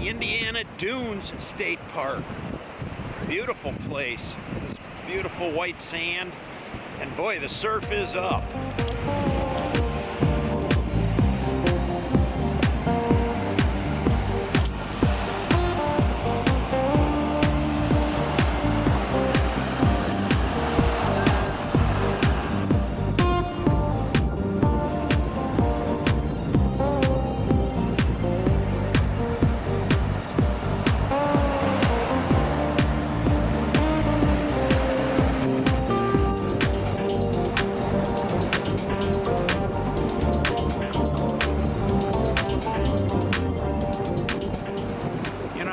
the Indiana Dunes State Park. Beautiful place. This beautiful white sand. And boy, the surf is up.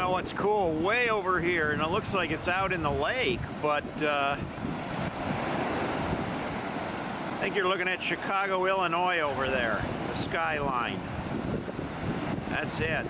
What's cool, way over here, and it looks like it's out in the lake, but I think you're looking at Chicago, Illinois over there, the skyline. That's it.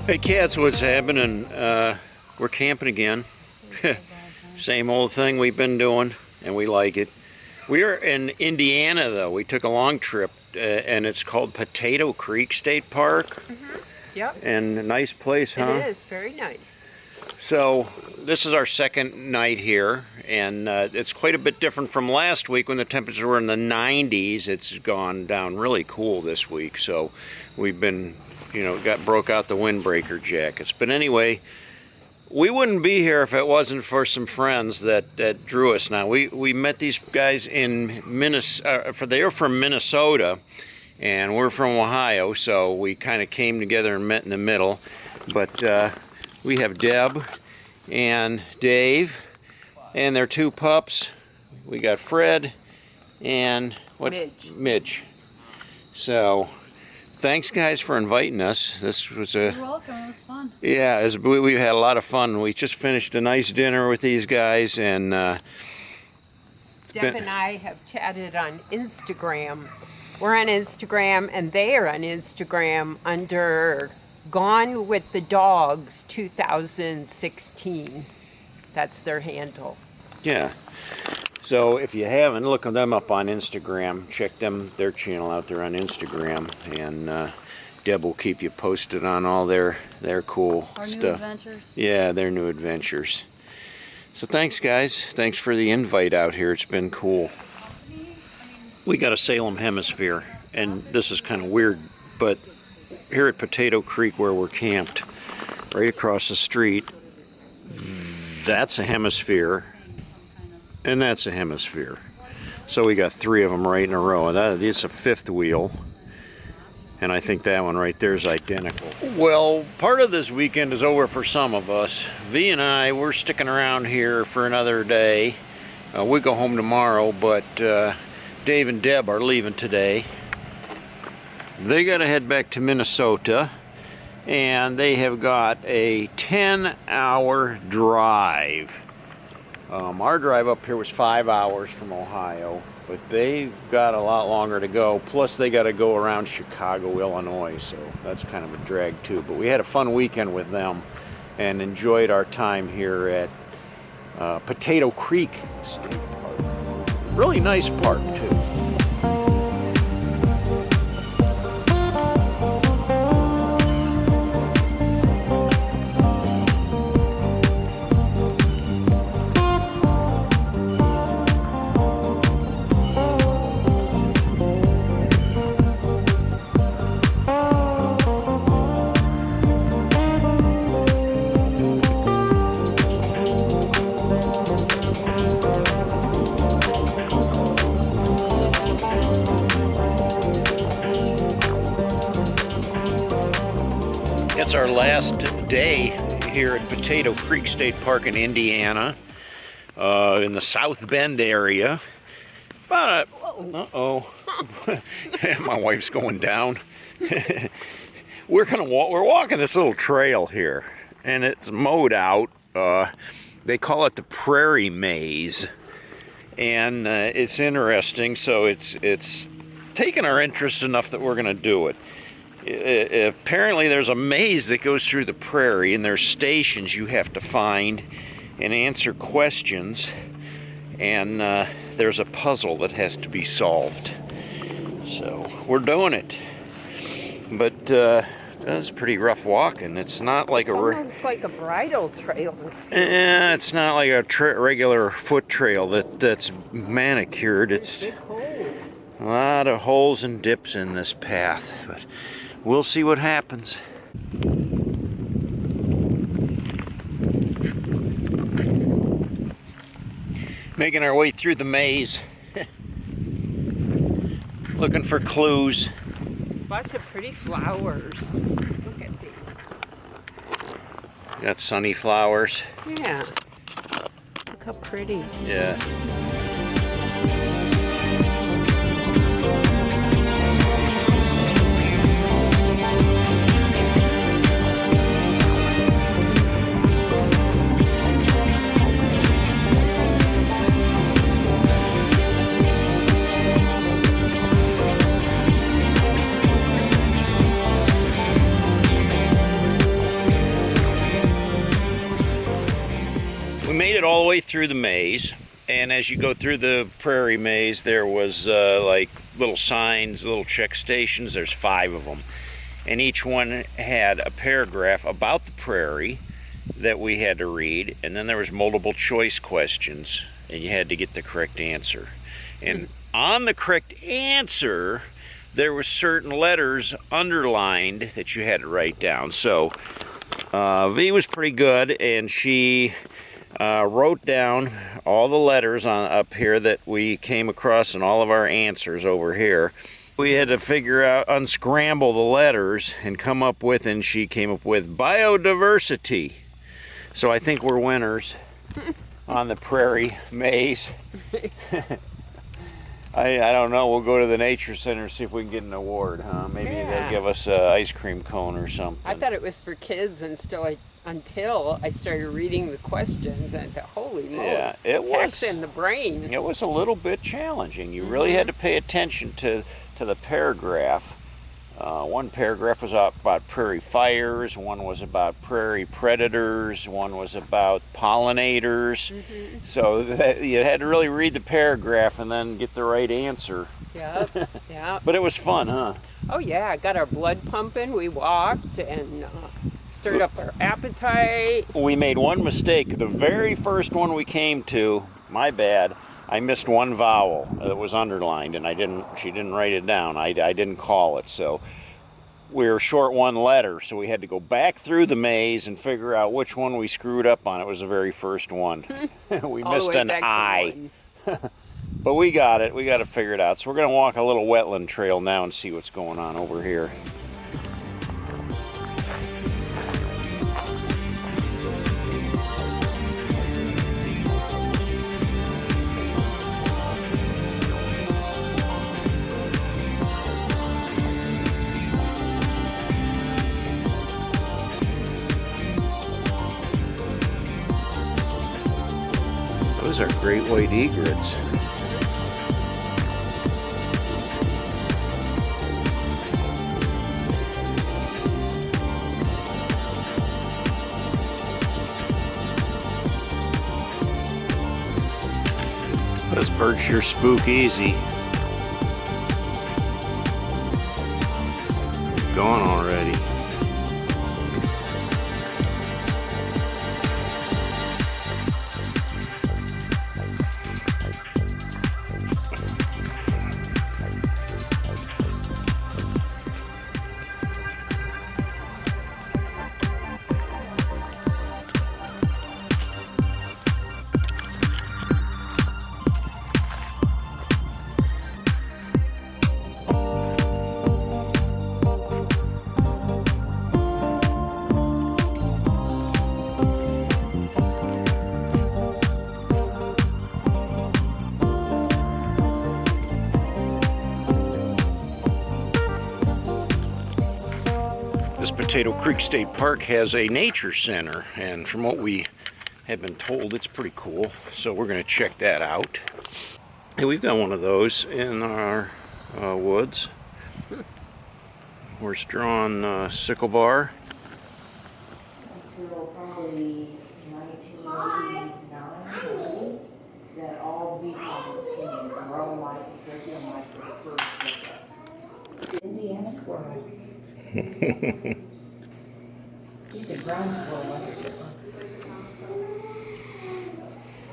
Hey cats, what's happening? We're camping again. Same old thing we've been doing, and we like it. We are in Indiana though. We took a long trip, and it's called Potato Creek State Park. Yep. And a nice place, huh? It is, very nice. So this is our second night here, and it's quite a bit different from last week when the temperatures were in the 90s. It's gone down really cool this week, so we've been, broke out the windbreaker jackets. But anyway, we wouldn't be here if it wasn't for some friends that drew us. Now we met these guys in Minnesota. They're from Minnesota, and we're from Ohio, so we kind of came together and met in the middle. But we have Deb and Dave and their two pups. We got Fred and Midge. So thanks guys for inviting us. This was You're welcome. It was fun. Yeah, we had a lot of fun. We just finished a nice dinner with these guys, and Deb and I have chatted on Instagram. We're on Instagram, and they are on Instagram under Gone with the Dogs 2016. That's their handle. yeah. So if you haven't, look them up on Instagram. Check their channel out there on Instagram, and Deb will keep you posted on all their cool Our stuff. new adventures. Yeah, their new adventures. So thanks guys. Thanks for the invite out here. It's been cool. We got a Salem Hemisphere, and this is kind of weird, but here at Potato Creek where we're camped, right across the street, that's a hemisphere, and that's a hemisphere. So we got three of them right in a row. It's a fifth wheel, and I think that one right there is identical. Well, part of this weekend is over for some of us. V and I, we're sticking around here for another day. We go home tomorrow, but Dave and Deb are leaving today. They got to head back to Minnesota, and they have got a 10-hour drive. Our drive up here was 5 hours from Ohio, but they've got a lot longer to go. Plus, they got to go around Chicago, Illinois, so that's kind of a drag too. But we had a fun weekend with them and enjoyed our time here at Potato Creek State Park. Really nice park too. It's our last day here at Potato Creek State Park in Indiana, in the South Bend area. But, uh-oh, my wife's going down. We're walking this little trail here, and it's mowed out. They call it the prairie maze, and it's interesting. So it's taken our interest enough that we're going to do it. Apparently there's a maze that goes through the prairie, and there's stations you have to find and answer questions, and there's a puzzle that has to be solved. So we're doing it, but that's pretty rough walking. It's not like Almost like a bridle trail. it's not like a regular foot trail that's manicured. It's Big holes. a lot of holes and dips in this path, but we'll see what happens. Making our way through the maze. Looking for clues. Lots of pretty flowers. Look at these. Got sunny flowers. Yeah. Look how pretty. Yeah. way through the maze, and as you go through the prairie maze, there was like little signs, little check stations. There's 5 of them, and each one had a paragraph about the prairie that we had to read, and then there was multiple choice questions, and you had to get the correct answer. And on the correct answer, there were certain letters underlined that you had to write down. So V was pretty good, and she wrote down all the letters up here that we came across and all of our answers over here. We had to figure out, unscramble the letters and come up with, and she came up with biodiversity. So I think we're winners on the prairie maze. I don't know, we'll go to the nature center and see if we can get an award, huh? Maybe they'll give us an ice cream cone or something. I thought it was for kids until I started reading the questions, and holy moly, yeah, it was taxing the brain. It was a little bit challenging. You really had to pay attention to the paragraph. One paragraph was about prairie fires, one was about prairie predators, one was about pollinators. So you had to really read the paragraph and then get the right answer. Yep, yeah. But it was fun, huh? Oh yeah, got our blood pumping. We walked and stirred up our appetite. We made one mistake. The very first one we came to, my bad, I missed one vowel that was underlined, and she didn't write it down. I didn't call it, so we were short one letter, so we had to go back through the maze and figure out which one we screwed up on. It was the very first one. We missed an I. But we got it. We got it figured out. So we're going to walk a little wetland trail now and see what's going on over here. Those are great white egrets. Those birds sure spook easy. Gone already. Potato Creek State Park has a nature center, and from what we have been told, it's pretty cool, so we're going to check that out. And we've got one of those in our woods. Horse-drawn sickle bar. Until probably 1989, that all the vehicles came in, grown lights, curriculum lights were the first pickup. Indiana squirrel. He's a ground squirrel under here.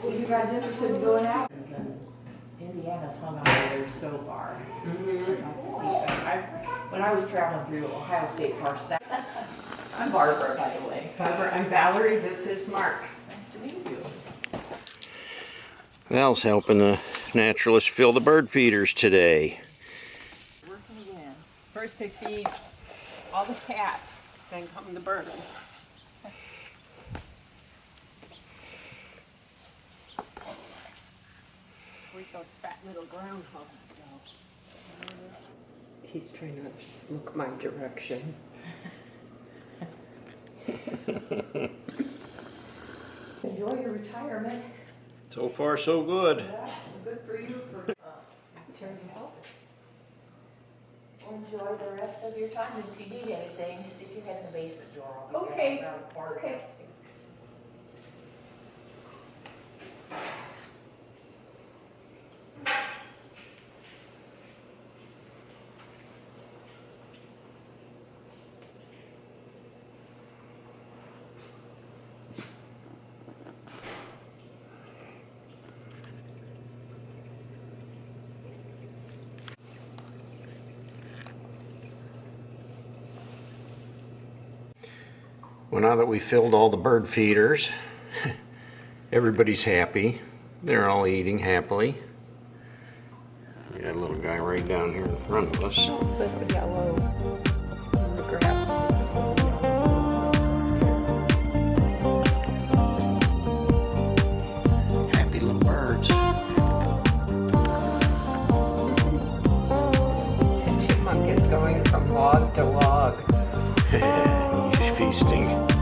Well, you guys interested in going out? Indiana's hung on there so far. I'd like to see that. When I was traveling through Ohio State Park, I'm Barbara, by the way. Barbara, I'm Valerie. This is Mark. Nice to meet you. Val's helping the naturalists fill the bird feeders today. Working again. First they feed all the cats, then come the birds. Where'd those fat little groundhogs go? He's trying to look my direction. Enjoy your retirement. So far, so good. Yeah, good for you for turning health. Enjoy the rest of your time, and if you need anything, stick your head in the basement door. I'll be Okay. around the corner. Okay. Well, now that we filled all the bird feeders, everybody's happy. They're all eating happily. We got a little guy right down here in front of us. Little yellow in the grass. Happy little birds. Itchymoche is going from log to log. He's feasting.